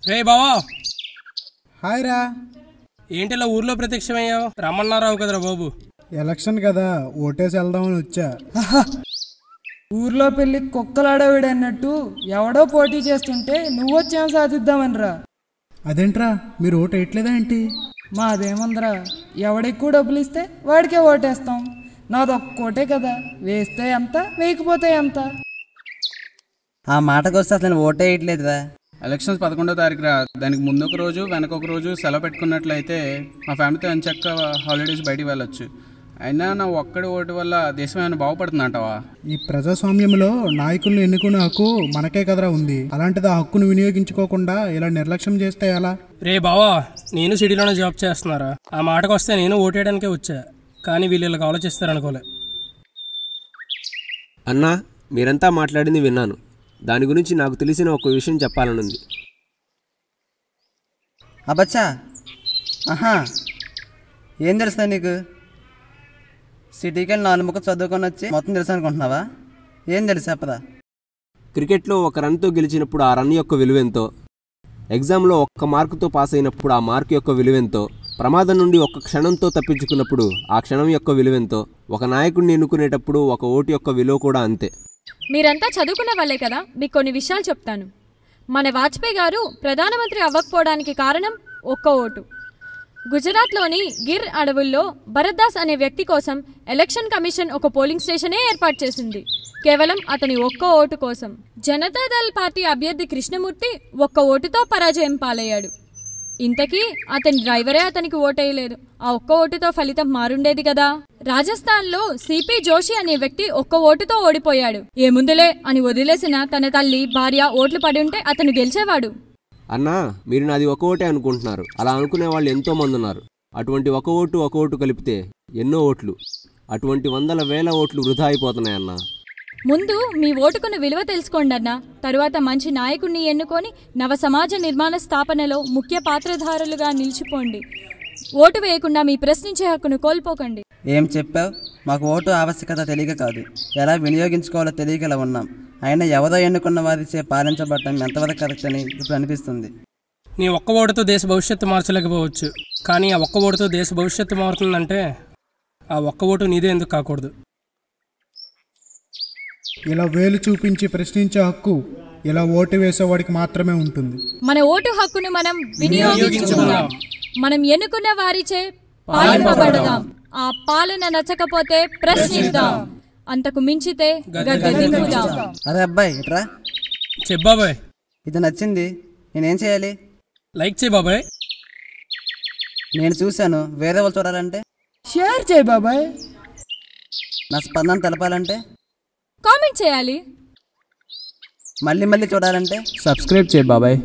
రే బావా. హాయ్ రా. ఏంటిలా ఊర్లో ప్రత్యక్షమయ్యావు? రమ్మన్నారావు కదరా బాబు. ఎలక్షన్ కదా, ఓటేసి వెళ్దామని వచ్చా. ఊర్లో పెళ్లి కుక్కలాడవిడు అన్నట్టు ఎవడో పోటీ చేస్తుంటే నువ్వొచ్చేం సాధిద్దామనిరా. అదేంట్రా, మీరు ఓటు వేయట్లేదా ఏంటి? మాదేముందిరా, ఎవడెక్కువ డబ్బులు ఇస్తే వాడికే ఓటేస్తాం. నాదొక్కోటే కదా, వేస్తే ఎంత వేయకపోతే ఎంత. ఆ మాటకు వస్తే అసలు ఓటే వేయట్లేదురా. ఎలక్షన్స్ 11వ తారీఖు రా. దానికి ముందు ఒక రోజు వెనక ఒక రోజు సెలవు పెట్టుకున్నట్లయితే మా ఫ్యామిలీతో ఎంచక్క హాలిడేస్ బయటికి వెళ్ళొచ్చు. అయినా నా ఒక్కడి ఓటు వల్ల దేశం ఏమైనా బాగుపడుతుందంటావా? ఈ ప్రజాస్వామ్యంలో నాయకులను ఎన్నుకునే హక్కు మనకే కదరా ఉంది. అలాంటిది ఆ హక్కును వినియోగించుకోకుండా ఇలా నిర్లక్ష్యం చేస్తే ఎలా? రే బావా, నేను సిటీలోనే జాబ్ చేస్తున్నారా. ఆ మాటకు వస్తే నేను ఓటేయడానికే వచ్చా, కానీ వీళ్ళు ఇలాగ ఆలోచిస్తారనుకోలే. అన్నా, మీరంతా మాట్లాడింది విన్నాను. దాని గురించి నాకు తెలిసిన ఒక విషయం చెప్పాలనుంది. అబ్బచ్చా, ఆహా, ఏం తెలుస్తా నీకు? సిటీకి వెళ్ళి 4 ముక్కలు చదువుకొని వచ్చి మొత్తం తెలుసు అనుకుంటున్నావా? ఏం తెలుసు చెప్పదా? క్రికెట్లో ఒక రన్తో గెలిచినప్పుడు ఆ రన్ యొక్క విలువెంతో, ఎగ్జామ్లో ఒక్క మార్కుతో పాస్ అయినప్పుడు ఆ మార్కు యొక్క విలువెంతో, ప్రమాదం నుండి ఒక్క క్షణంతో తప్పించుకున్నప్పుడు ఆ క్షణం యొక్క విలువెంతో, ఒక నాయకుడిని ఎన్నుకునేటప్పుడు ఒక ఓటు యొక్క విలువ కూడా అంతే. మీరంతా చదువుకున్న వాళ్ళే కదా, మీకు కొన్ని విషయాలు చెప్తాను. మన వాజ్పేయి గారు ప్రధానమంత్రి అవ్వకపోవడానికి కారణం ఒక్క ఓటు. గుజరాత్లోని గిర్ అడవుల్లో భరద్దాస్ అనే వ్యక్తి కోసం ఎలక్షన్ కమిషన్ ఒక పోలింగ్ స్టేషనే ఏర్పాటు చేసింది, కేవలం అతని ఒక్క ఓటు కోసం. జనతాదళ్ పార్టీ అభ్యర్థి కృష్ణమూర్తి ఒక్క ఓటుతో పరాజయం పాలయ్యాడు. ఇంతకీ అతని డ్రైవరే అతనికి ఓటేయలేదు. ఆ ఒక్క ఓటుతో ఫలితం మారుండేది కదా. రాజస్థాన్లో సిపి జోషి అనే వ్యక్తి ఒక్క ఓటుతో ఓడిపోయాడు. ఏముందులే అని వదిలేసిన తన తల్లి భార్య ఓట్లు పడి ఉంటే అతను గెలిచేవాడు. అన్నా, మీరు నాది ఒక ఓటే అనుకుంటున్నారు. అలా అనుకునే వాళ్ళు ఎంతోమంది ఉన్నారు. అటువంటి ఒక ఓటు కలిపితే ఎన్నో ఓట్లు, అటువంటి వందల వేల ఓట్లు వృధా అయిపోతున్నాయన్నా. ముందు మీ ఓటుకున్న విలువ తెలుసుకోండి అన్నా. తరువాత మంచి నాయకుడిని ఎన్నుకొని నవ సమాజ నిర్మాణ స్థాపనలో ముఖ్య పాత్రధారులుగా నిలిచిపోండి. ఓటు వేయకుండా మీ ప్రశ్నించే హక్కును కోల్పోకండి. ఏం చెప్పావు? మాకు ఓటు ఆవశ్యకత తెలియక కాదు, ఎలా వినియోగించుకోవాలో తెలియకలా ఉన్నాం. అయినా ఎవరో ఎన్నుకున్న వారిచే పాలించబడటం ఎంతవరకు కరెక్ట్ అని ఇప్పుడు అనిపిస్తుంది. నీ ఒక్క ఓటుతో దేశ భవిష్యత్తు మార్చలేకపోవచ్చు, కానీ ఆ ఒక్క ఓటుతో దేశ భవిష్యత్తు మారుతుందంటే ఆ ఒక్క ఓటు నీదే ఎందుకు కాకూడదు? ఇలా వేలు చూపించి ప్రశ్నించే హక్కు ఇలా ఓటు వేసేవాడికి మాత్రమే ఉంటుంది. మన ఓటు హక్కును మనం వినియోగించుకుందాం. మనం ఎన్నుకున్న వారిచే పాలింపబడదాం. ఆ పాలన నచ్చకపోతే ప్రశ్నిద్దాం, అంతకు మించితే గద్దెదింపుదాం. అరే అబ్బాయి, ఇట్రా. చెప్పాబాయ్, ఇది నచ్చింది, నేనేం చేయాలి? లైక్ చేయి బాబాయ్. నేను చూశాను, వేరే వాళ్ళు చూడాలంటే? షేర్ చేయి బాబాయ్. నా స్పందన తెలపాలంటే? కామెంట్ చేయాలి. మళ్ళీ చూడాలంటే? సబ్స్క్రైబ్ చేయి బాబాయ్.